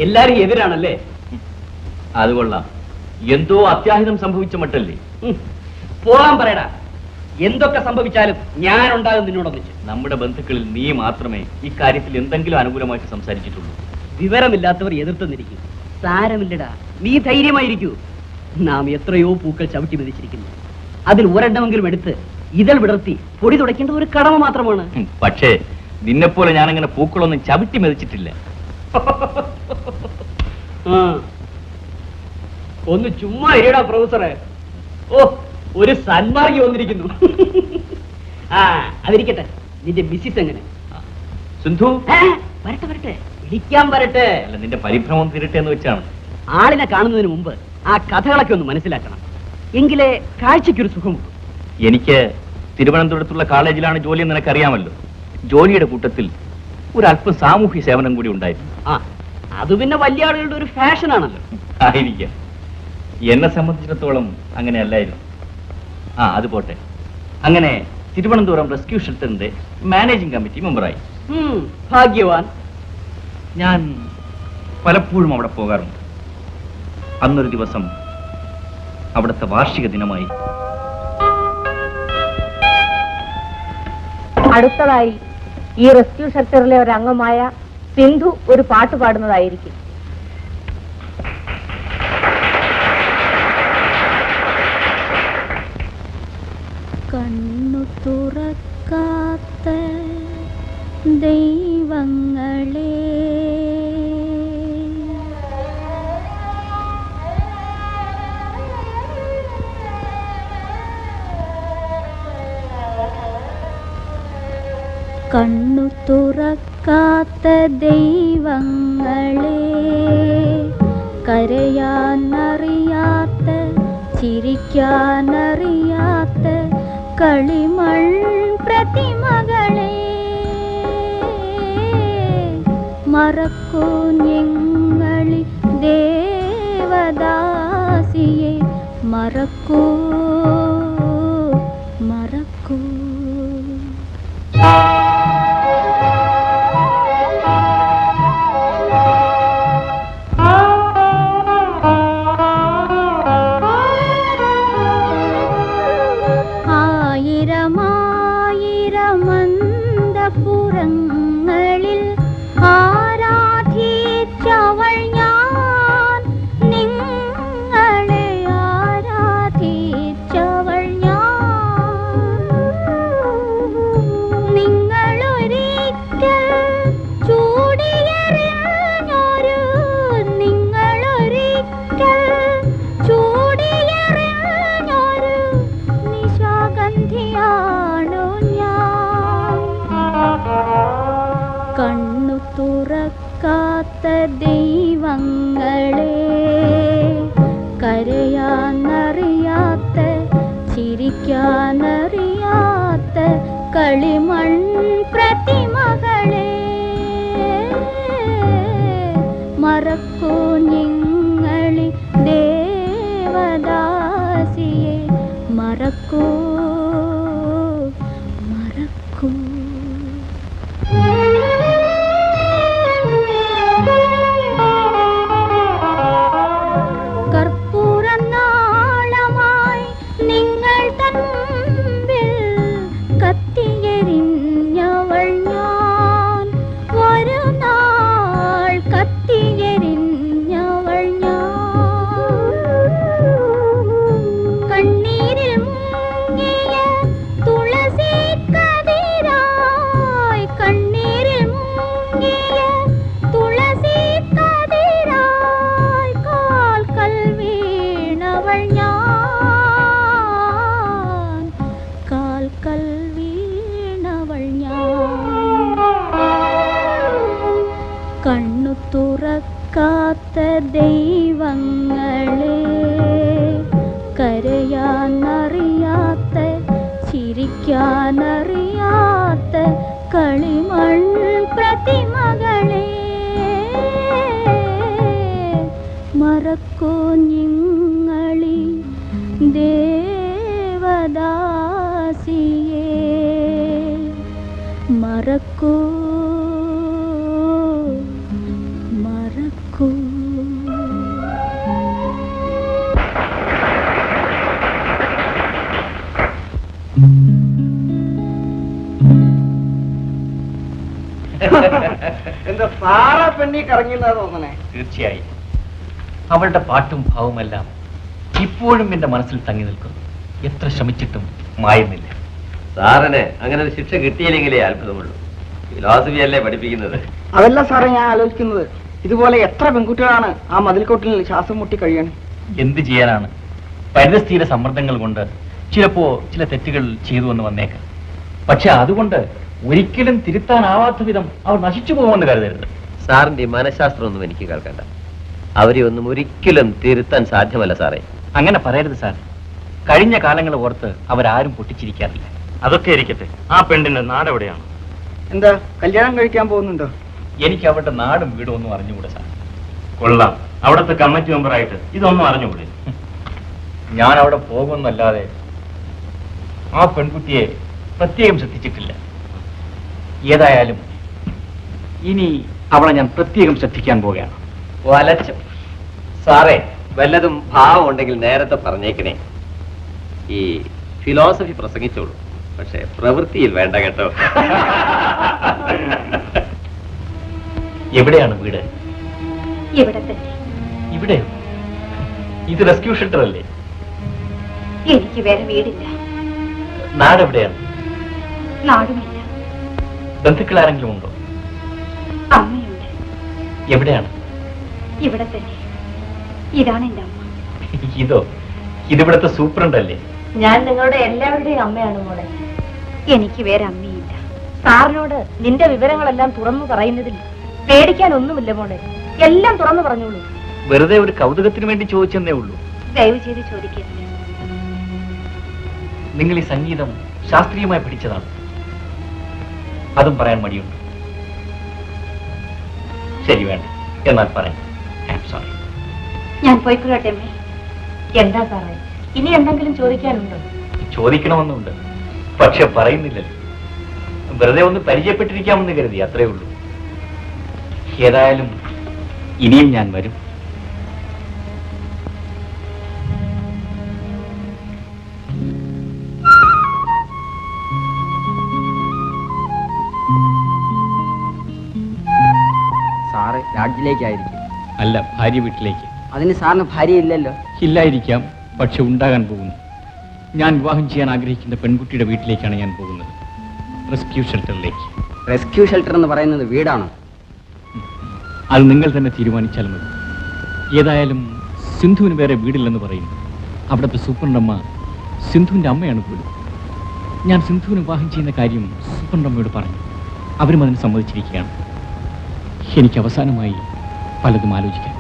എല്ലാരും എതിരാണല്ലേ? അത് കൊള്ളാം. എന്തോ അത്യാഹിതം സംഭവിച്ച മട്ടല്ലേ? പോകാൻ പറയടാ. എന്തൊക്കെ സംഭവിച്ചാലും ഞാൻ ഉണ്ടാകും നിന്നോടൊന്നിച്ച്. നമ്മുടെ ബന്ധുക്കളിൽ നീ മാത്രമേ ഇക്കാര്യത്തിൽ എന്തെങ്കിലും അനുകൂലമായിട്ട് സംസാരിച്ചിട്ടുള്ളൂ. വിവരമില്ലാത്തവർ എതിർത്തുന്നിരിക്കും. സാരമില്ലടാ, നീ ധൈര്യമായിരിക്കൂ. നാം എത്രയോ പൂക്കൾ ചവിട്ടി മെതിച്ചിരിക്കുന്നു. അതിൽ ഒരെണ്ണമെങ്കിലും എടുത്ത് ഇതൾ വിടർത്തി പൊടി തുടയ്ക്കേണ്ടത് ഒരു കടമ മാത്രമാണ്. പക്ഷേ നിന്നെപ്പോലെ ഞാനങ്ങനെ പൂക്കളൊന്നും ചവിട്ടി മെതിച്ചിട്ടില്ല. ഒന്ന് ചുമ്മാ ഇരിടാ പ്രൊഫസറെ. ഓ, ഒരു സന്മാർഗി വന്നിരിക്കുന്നു. ആ, അതിരിക്കട്ടെ. നിന്റെ മിസ്സിസ് എങ്ങനെ? സിന്ധു വരട്ടെ വരട്ടെ, വിളിക്കാൻ വരട്ടെ. അല്ല, നിന്റെ പരിഭ്രമം തീരട്ടെ എന്ന് വെച്ചാണ്. ആളിനെ കാണുന്നതിന് മുമ്പ് ആ കഥകളൊക്കെ ഒന്ന് മനസ്സിലാക്കണം. എങ്കിലേ കാഴ്ചയ്ക്കൊരു സുഖം. എനിക്ക് തിരുവനന്തപുരത്തുള്ള കോളേജിലാണ് ജോലി എന്ന് നിനക്കറിയാമല്ലോ. ജോലിയുടെ കൂട്ടത്തിൽ ഒരല്പം സാമൂഹ്യ സേവനം കൂടി ഉണ്ടായിരുന്നു. ആ, അത് പിന്നെ വലിയ ആളുകളുടെ ഒരു ഫാഷനാണല്ലോ. ആയിരിക്കാം. എന്നെ സംബന്ധിച്ചിടത്തോളം അങ്ങനെയല്ലായിരുന്നു. അത് പോട്ടെ. അങ്ങനെ തിരുവനന്തപുരം റെസ്ക്യൂ ഷെൽട്ടറിന്റെ മാനേജിംഗ് കമ്മിറ്റി മെമ്പറായി. ഭാഗ്യവാൻ. ഞാൻ പലപ്പോഴും അവിടെ പോകാറുണ്ട്. അന്നൊരു ദിവസം അവിടുത്തെ വാർഷിക ദിനമായി. അടുത്തതായി ഈ റെസ്ക്യൂ ഷെൽട്ടറിലെ ഒരു അംഗമായ സിന്ധു ഒരു പാട്ട് പാടുന്നതായിരിക്കും. കണ്ണു തുറക്കാത്ത ദൈവങ്ങളെ, കണ്ണു തുറക്കാത്ത ദൈവങ്ങളെ, കരയാനറിയാത്ത ചിരിക്കാനറിയാത്ത കളിമൺ പ്രതിമകളെ, മറക്കൂ ഞങ്ങളി ദേവദാസിയെ, മറക്കൂ മറക്കൂ. ആയിരമായിരമന്തപുരങ്ങളിൽ ആരാധിച്ചവൾ ഞാൻ, നിങ്ങളെ ആരാധിച്ചവൾ ഞാൻ. നിങ്ങളൊരിക്കൽ ചൂടിയെറിഞ്ഞൊരു, നിങ്ങളൊരിക്കൽ ചൂടിയെറിഞ്ഞൊരു നിശാഗന്ധിയാണു ഞാൻ. കണ്ണു തുറക്കാത്ത ദൈവങ്ങളെ, കരയാനറിയാത്ത ചിരിക്കാനറിയാത്ത കളിമൺ പ്രതിമകളെ, മറക്കൂ ഞങ്ങളി ദേവദാസിയെ, മറക്കൂ മറക്കൂ. കർപ്പൂരനാളമായി നിങ്ങൾ തമ്മിൽ കത്തിയെരിഞ്ഞവൾ ഞാൻ, ഒരു നാൾ കത്തിയെരിഞ്ഞവൾ ഞാൻ. കണ്ണീരിൽ മുങ്ങിയ തുളസി കതിരായി, കണ്ണീരിൽ മുങ്ങിയ തുളസി കതിരായി, കാൽക്കൽ വീണവൾ ഞാൻ, കാൽക്കൽ വീണവൾ ഞാൻ. കണ്ണു തുറക്കാത്ത ദൈവങ്ങളെ, കരയാനറിയാത്ത ചിരിക്കാനറിയാത്ത കളിമൺ പ്രതിമകളെ, മറക്കൂ ഞങ്ങളി ദേവദാസിയെ, മറക്കൂ സാറാ പെണ്ണി കറങ്ങിയെന്നാ തോന്നണേ. തീർച്ചയായും അവളുടെ പാട്ടും ഭാവമെല്ലാം ഇപ്പോഴും എന്റെ മനസ്സിൽ തങ്ങി നിൽക്കുന്നു. എത്ര ശ്രമിച്ചിട്ടും മായുന്നില്ല. സാറിന് അങ്ങനെ ഒരു ശിക്ഷ കിട്ടിയില്ലെങ്കിലേ അത്ഭുതമുള്ളൂ. ഫിലോസഫി അല്ലേ പഠിപ്പിക്കുന്നത്? അതല്ല സാറേ ഞാൻ ആലോചിക്കുന്നത്, ഇതുപോലെ എത്ര പെൺകുട്ടികളാണ് ആ മതിൽക്കോട്ടിൽ ശ്വാസം മുട്ടി കഴിയണം. എന്ത് ചെയ്യാനാണ്? പരിസ്ഥിതിയുടെ സമ്മർദ്ദങ്ങൾ കൊണ്ട് ചിലപ്പോ ചില തെറ്റുകൾ ചെയ്തു എന്ന് വന്നേക്കാം. പക്ഷെ അതുകൊണ്ട് ഒരിക്കലും തിരുത്താനാവാത്ത വിധം അവർ നശിച്ചു പോകുമെന്ന് കരുതരുത്. സാറിന്റെ ഈ മനഃശാസ്ത്രമൊന്നും എനിക്ക് കേൾക്കണ്ട. അവരെ ഒന്നും ഒരിക്കലും തിരുത്താൻ സാധ്യമല്ല സാറേ. അങ്ങനെ പറയരുത് സാർ. കഴിഞ്ഞ കാലങ്ങൾ ഓർത്ത് അവരാരും പൊട്ടിച്ചിരിക്കാറില്ല. അതൊക്കെ ഇരിക്കട്ടെ, ആ പെണ്ണിന്റെ നാടെവിടെയാണ്? എന്താ കല്യാണം കഴിക്കാൻ പോകുന്നുണ്ടോ? എനിക്ക് അവരുടെ നാടും വീടും ഒന്നും അറിഞ്ഞുകൂടെ സാർ. കൊള്ളാം, അവിടുത്തെ കമ്മിറ്റി മെമ്പറായിട്ട് ഇതൊന്നും അറിഞ്ഞുകൂടെ? ഞാൻ അവിടെ പോകുമെന്നല്ലാതെ ആ പെൺകുട്ടിയെ പ്രത്യേകം ശ്രദ്ധിച്ചിട്ടില്ല. ഏതായാലും ഇനി അവളെ ഞാൻ പ്രത്യേകം ശ്രദ്ധിക്കാൻ പോവുകയാണ്. വലച്ചു സാറേ, വല്ലതും ഭാവം ഉണ്ടെങ്കിൽ നേരത്തെ പറഞ്ഞേക്കണേ. ഈ ഫിലോസഫി പ്രസംഗിച്ചോളൂ, പക്ഷെ പ്രവൃത്തിയിൽ വേണ്ട കേട്ടോ. എവിടെയാണ് വീട്? ഇവിടെ തന്നെ. ഇവിടെയോ? ഇത് റെസ്ക്യൂ ഷെൽട്ടർ അല്ലേ? എനിക്ക് വേറെ വീടില്ല, നാടെവിടെയാണ്? നാടുമില്ല. ബന്ധുക്കൾ ആരെങ്കിലും ഉണ്ടോ? അമ്മയുണ്ട്. എവിടെയാണ്? ഇവിടെ തന്നെ. ഇതാണ് എന്റെ അമ്മ. ഇതോ? ഇതിവിടുത്തെ സൂപ്രണ്ട് അല്ലേ? ഞാൻ നിങ്ങളുടെ എല്ലാവരുടെയും അമ്മയാണ് മോളെ. എനിക്ക് വേറെ അമ്മയില്ല. സാറിനോട് നിന്റെ വിവരങ്ങളെല്ലാം തുറന്നു പറയുന്നതിൽ പേടിക്കാനൊന്നുമില്ല മോളെ. എല്ലാം തുറന്നു പറഞ്ഞോളൂ. വെറുതെ ഒരു കൗതുകത്തിന് വേണ്ടി ചോദിച്ചെന്നേ ഉള്ളൂ. ദയവ് ചെയ്ത് ചോദിക്കരുത്. നിങ്ങൾ ഈ സംഗീതം ശാസ്ത്രീയമായി പഠിച്ചതാണ്. അതും പറയാൻ മടിയുണ്ട്. ശരി, വേണ്ട. എന്നാൽ പറയാം. സോറി. ഞാൻ പോയിക്കൊള്ളട്ടെ അമ്മേ. എന്താ സാറേ, ഇനി എന്തെങ്കിലും ചോദിക്കാനുണ്ടോ? ചോദിക്കണമെന്നുണ്ട്, പക്ഷെ പറയുന്നില്ലല്ലോ. വെറുതെ ഒന്ന് പരിചയപ്പെട്ടിരിക്കാമെന്ന് കരുതി, അത്രേ ഉള്ളൂ. ഏതായാലും ഇനിയും ഞാൻ വരും. സാറ് രാജ്യത്തിലേക്കായിരിക്കും. അല്ല, ഭാര്യ വീട്ടിലേക്ക്. അതിന് സാറിന് ഭാര്യ ഇല്ലല്ലോ. ഇല്ലായിരിക്കാം, പക്ഷെ ഉണ്ടാകാൻ പോകുന്നു. ഞാൻ വിവാഹം ചെയ്യാൻ ആഗ്രഹിക്കുന്ന പെൺകുട്ടിയുടെ വീട്ടിലേക്കാണ് ഞാൻ പോകുന്നത്. റെസ്ക്യൂ ഷെൽട്ടറിലേക്ക്. റെസ്ക്യൂ ഷെൽട്ടർ എന്ന് പറയുന്നത് വീടാണോ? അത് നിങ്ങൾ തന്നെ തീരുമാനിച്ചാൽ മതി. ഏതായാലും സിന്ധുവിന് വേറെ വീടില്ലെന്ന് പറയുന്നു. അവിടുത്തെ സൂപ്രണ്ടമ്മ സിന്ധുവിൻ്റെ അമ്മയാണ് പോലും. ഞാൻ സിന്ധുവിന് വിവാഹം ചെയ്യുന്ന കാര്യം സൂപ്രണ്ടമ്മയോട് പറഞ്ഞു. അവരും അതിന് സമ്മതിച്ചിരിക്കുകയാണ്. എനിക്ക് അവസാനമായി പലതും ആലോചിക്കാം.